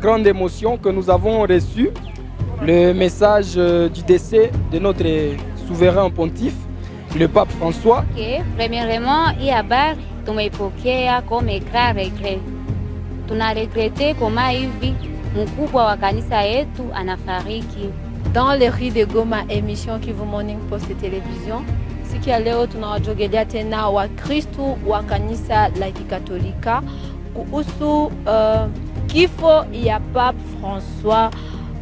grande émotion que nous avons reçu le message du décès de notre souverain pontife, le pape François. Premièrement, hii habari tumeipokea comme grand regret. Tunaregrete kama hivi mkubwa wa kanisa yetu anafariki. Dans les rues de Goma, émission Kivu Morning Post Télévision, siku ya leo tunawajogelea tena Wakristu wa kanisa la Kikatolika kuhusu kifo ya Pape François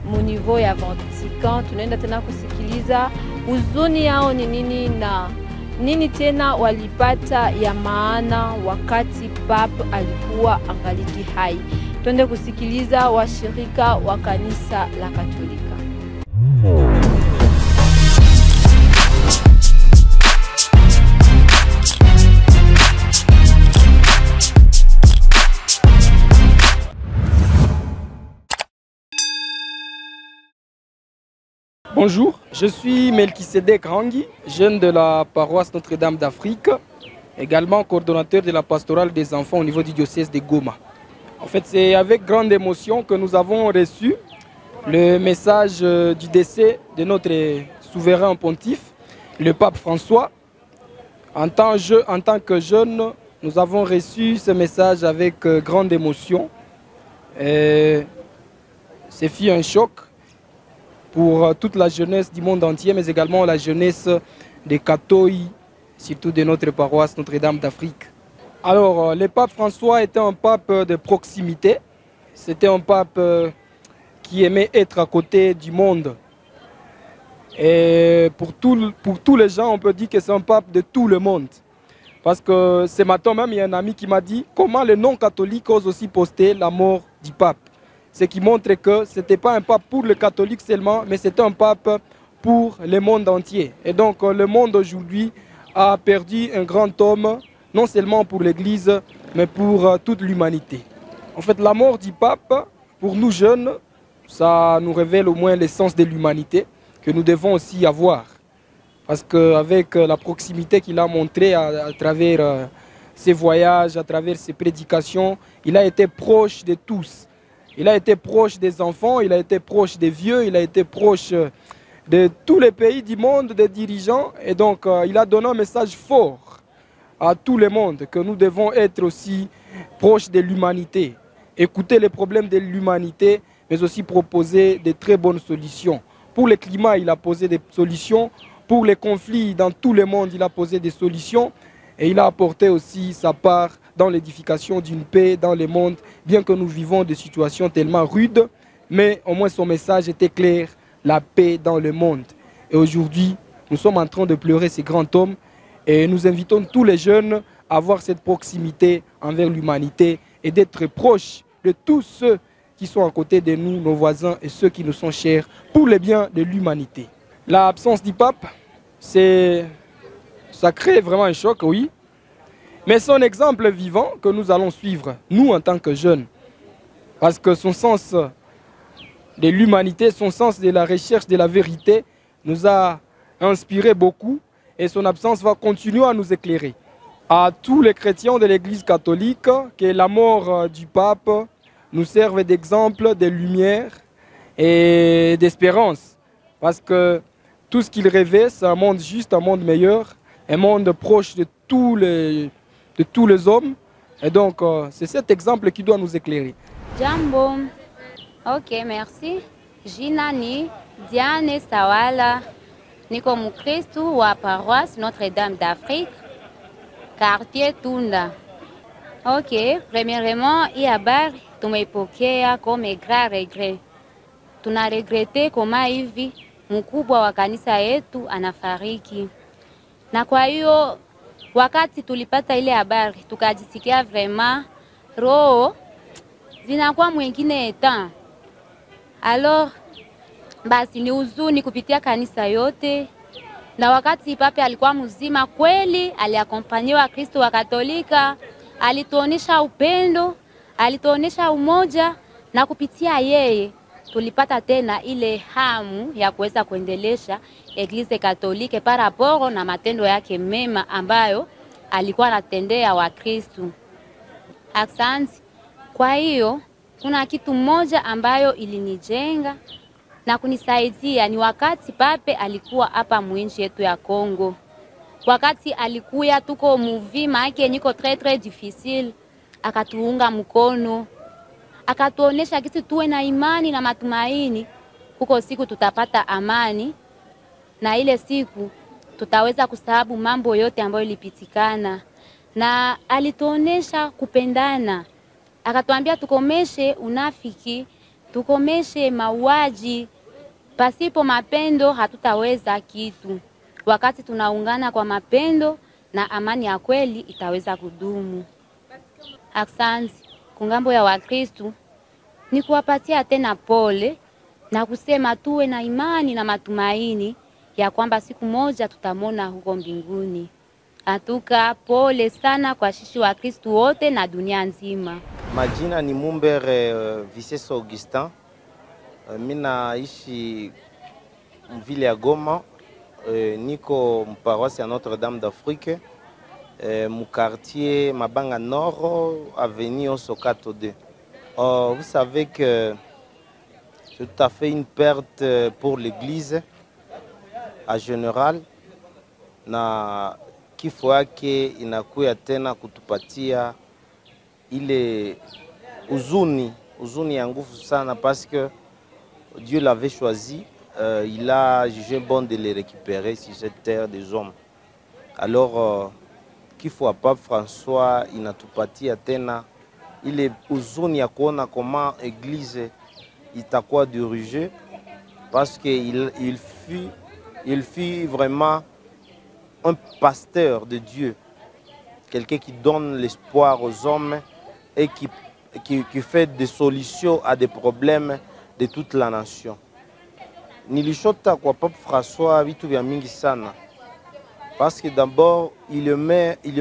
mu niveau ya Vatican. Tunaenda tena kusikiliza huzuni yao ni nini na nini tena walipata ya maana wakati Pape alikuwa angaliki hai. Tuende kusikiliza washirika wa kanisa la Katolika. Bonjour, je suis Melchisedek Rangi, jeune de la paroisse Notre-Dame d'Afrique, également coordonnateur de la pastorale des enfants au niveau du diocèse de Goma. En fait, c'est avec grande émotion que nous avons reçu le message du décès de notre souverain pontife, le pape François. En tant que jeunes, nous avons reçu ce message avec grande émotion. C'est fut un choc pour toute la jeunesse du monde entier, mais également la jeunesse des catholiques, surtout de notre paroisse Notre-Dame d'Afrique. Alors, le pape François était un pape de proximité. C'était un pape qui aimait être à côté du monde. Et pour tous les gens, on peut dire que c'est un pape de tout le monde. Parce que ce matin même, il y a un ami qui m'a dit comment les non-catholiques osent aussi poster la mort du pape. Ce qui montre que ce n'était pas un pape pour les catholiques seulement, mais c'était un pape pour le monde entier. Et donc le monde aujourd'hui a perdu un grand homme, non seulement pour l'Église, mais pour toute l'humanité. En fait, la mort du pape, pour nous jeunes, ça nous révèle au moins l'essence de l'humanité que nous devons aussi avoir. Parce qu'avec la proximité qu'il a montrée à travers ses voyages, à travers ses prédications, il a été proche de tous. Il a été proche des enfants, il a été proche des vieux, il a été proche de tous les pays du monde, des dirigeants. Et donc, il a donné un message fort à tout le monde, que nous devons être aussi proches de l'humanité. Écouter les problèmes de l'humanité, mais aussi proposer de très bonnes solutions. Pour le climat, il a posé des solutions. Pour les conflits dans tout le monde, il a posé des solutions. Et il a apporté aussi sa part dans l'édification d'une paix dans le monde, bien que nous vivons des situations tellement rudes, mais au moins son message était clair, la paix dans le monde. Et aujourd'hui, nous sommes en train de pleurer ce grand homme et nous invitons tous les jeunes à avoir cette proximité envers l'humanité et d'être proches de tous ceux qui sont à côté de nous, nos voisins et ceux qui nous sont chers, pour le bien de l'humanité. L'absence du pape, ça crée vraiment un choc, oui. Mais son exemple vivant que nous allons suivre, nous en tant que jeunes, parce que son sens de l'humanité, son sens de la recherche de la vérité nous a inspiré beaucoup et son absence va continuer à nous éclairer. À tous les chrétiens de l'Église catholique, que la mort du pape nous serve d'exemple de lumière et d'espérance, parce que tout ce qu'il rêvait, c'est un monde juste, un monde meilleur, un monde proche de tous les hommes. Et donc, c'est cet exemple qui doit nous éclairer. Jambo. Ok, merci. Jina ni Diane Sawala. Niko mukristu wa paroisse Notre-Dame d'Afrique, quartier Tunda. Ok, premièrement, hii habari tumeipokea comme grand regret. Tunaregrete kama hivi mkubwa wa kanisa yetu anafariki. Na kwa hiyo wakati tulipata ile habari tukajisikia vraiment roho zinakuwa mwingine etan. Alors basi ni huzuni kupitia kanisa yote. Na wakati pape alikuwa mzima kweli, aliakompanyiwa Kristo wa Katolika, alituonesha upendo, alituonesha umoja, na kupitia yeye tulipata tena ile hamu ya kuweza kuendelesha Eglise Katolike paraporo na matendo yake mema ambayo alikuwa anatendea wa Kristo. Asante. Kwa hiyo kuna kitu moja ambayo ilinijenga na kunisaidia ni wakati pape alikuwa hapa mwinchi yetu ya Kongo. Wakati alikuya tuko muvima yake niko très difficile, akatuunga mkono, akatuonesha kisi tuwe na imani na matumaini, kuko siku tutapata amani na ile siku tutaweza kusahabu mambo yote ambayo ilipitikana. Na alituonesha kupendana, akatuambia tukomeshe unafiki, tukomeshe mauaji, pasipo mapendo hatutaweza kitu. Wakati tunaungana kwa mapendo na amani ya kweli itaweza kudumu. Aksanti kungambo ya Wakristu ni kuwapatia tena pole na kusema tuwe na imani na matumaini ya kwamba siku moja tutamona huko mbinguni. Atuka pole sana kwa shishi wa Kristu wote na dunia nzima. Majina ni Mumbere Viceso Augustin. Mina ishi mvile ya Goma. Niko mparoisse ya Notre-Dame d'Afrique. Mon quartier Mabanga Nord, avenue Osokato 2. Vous savez que c'est tout à fait une perte pour l'église en général. Na kifo yake inakuya tena kutupatia ile uzuni ya nguvu sana parce que Dieu l'avait choisi, il a jugé bon de les récupérer sur cette terre des hommes. Alors kifo ya Pape François inatupatia tena ile uzuni ya kuona comment église itakuwa dirigée parce que il fut vraiment un pasteur de Dieu, quelqu'un qui donne l'espoir aux hommes et qui fait des solutions à des problèmes de toute la nation. Nilishota kwa Pape François vitu vya mingi sana parce que d'abord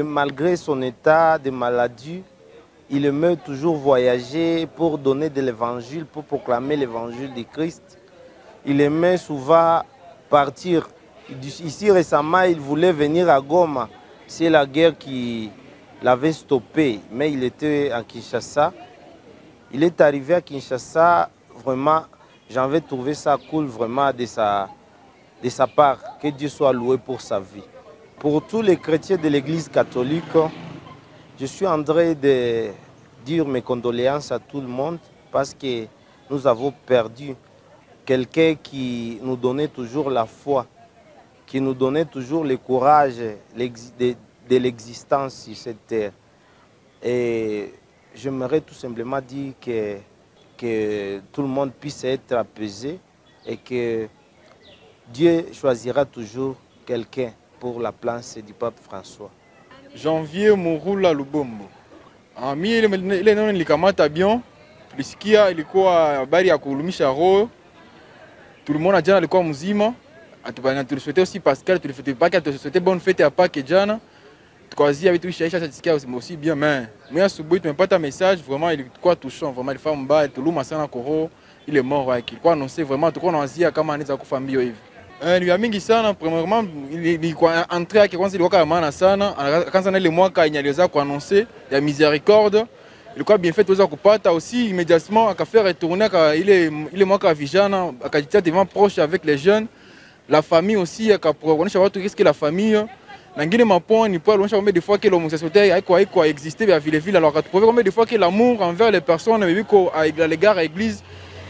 malgré son état de maladie, il aimait toujours voyager pour donner de l'évangile, pour proclamer l'évangile de Christ. Il aimait souvent partir. Ici récemment, il voulait venir à Goma. C'est la guerre qui l'avait stoppé, mais il était à Kinshasa. Il est arrivé à Kinshasa, vraiment, j'avais trouvé ça cool vraiment de sa part. Que Dieu soit loué pour sa vie. Pour tous les chrétiens de l'Église catholique, je suis en train de dire mes condoléances à tout le monde parce que nous avons perdu quelqu'un qui nous donnait toujours la foi, qui nous donnait toujours le courage de l'existence sur cette terre. Et j'aimerais tout simplement dire que tout le monde puisse être apaisé et que Dieu choisira toujours quelqu'un pour la place du pape François. Janvier Murula Lubombo. Mimi ile neno nilikamata bien. Tulisikia ilikuwa habari ya kuulumisha roho. Tulimwona jana alikuwa mzima. Atubana tulisouhaiter aussi Pascal, tulisouhaiter pas que tulisouhaiter bonne fête à Pâques jana. Tukazia vitu vishaisha tutasikia aussi bien mais moi asubuhi tumepata message vraiment ilikuwa touchant, vraiment il femme mbaya tuluma sana koro, il est mort yake. Ilikuwa annoncé vraiment tulikuwa tunaanzia kama anaweza kufa mbio hivi. Ni ya mingi sana premièrement ilikuwa entrée yake kwanza ilikuwa kama maana sana. Akaanza na ile mwaka inyaliweza kuannoncer ya miséricorde. Ilikuwa bien fait tuweza kupata aussi immédiatement akafaire retourner ile mwaka wa vijana akajitia devant proche avec les jeunes. La famille aussi akaonyesha watu qu'est-ce que la famille na ngine mapon ni pas onyesha combien de fois que l'homosexualité haiko exister via vile alors akatuprouver combien de fois que l'amour envers les personnes bibliques à l'égard de l'église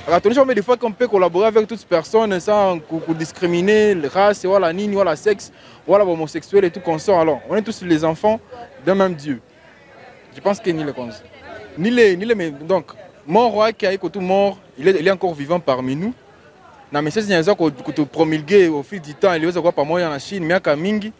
akatonyesha combien de fois qu'on peut collaborer avec toutes personnes sans discriminer race wala nini wala sexe wala homosexuel et tout consort. Alors on est tous les enfants d'un même Dieu. Je pense que ni le cause ni les donc mort roi qui a tout mort, il est encore vivant parmi nous. Na message nyaweza kutupromulguer au fil du temps, iliweza kuwa pamoja na Chine miaka mingi.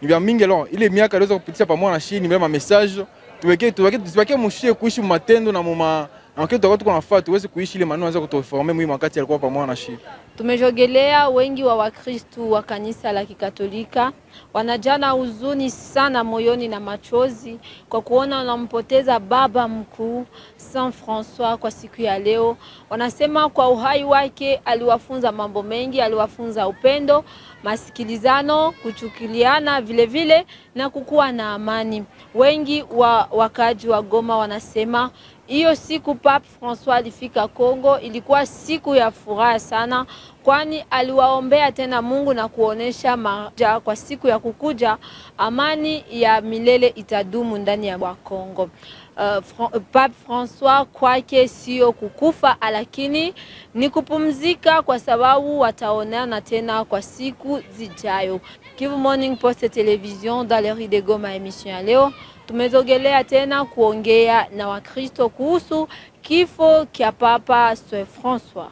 Ni vya mingi alors, ile miaka iliweza kupitisha pamoja na Chine mbele message. Tuweke mushie kuishi matendo na mama na wakati tuko tunafaa tuweze kuishi ile maneno yanaweza kutuformer mwi wakati alikuwa pamoja na Chine. Tumejogelea wengi wa Wakristu wa kanisa la Kikatolika wanajana huzuni sana moyoni na machozi kwa kuona wanampoteza baba mkuu Saint François kwa siku ya leo. Wanasema kwa uhai wake aliwafunza mambo mengi, aliwafunza upendo, masikilizano, kuchukiliana vile na kukuwa na amani. Wengi wa wakaji wa Goma wanasema Hiyo siku Papa Francois alifika Kongo ilikuwa siku ya furaha sana, kwani aliwaombea tena Mungu na kuonesha kwa siku ya kukuja amani ya milele itadumu ndani ya Kongo. Papa Francois kwake sio kukufa, lakini ni kupumzika, kwa sababu wataonana tena kwa siku zijayo. Kivu Morning Post Television dans les rues de Goma, émission ya leo tumezogelea tena kuongea na Wakristo kuhusu kifo kia Papa Francois.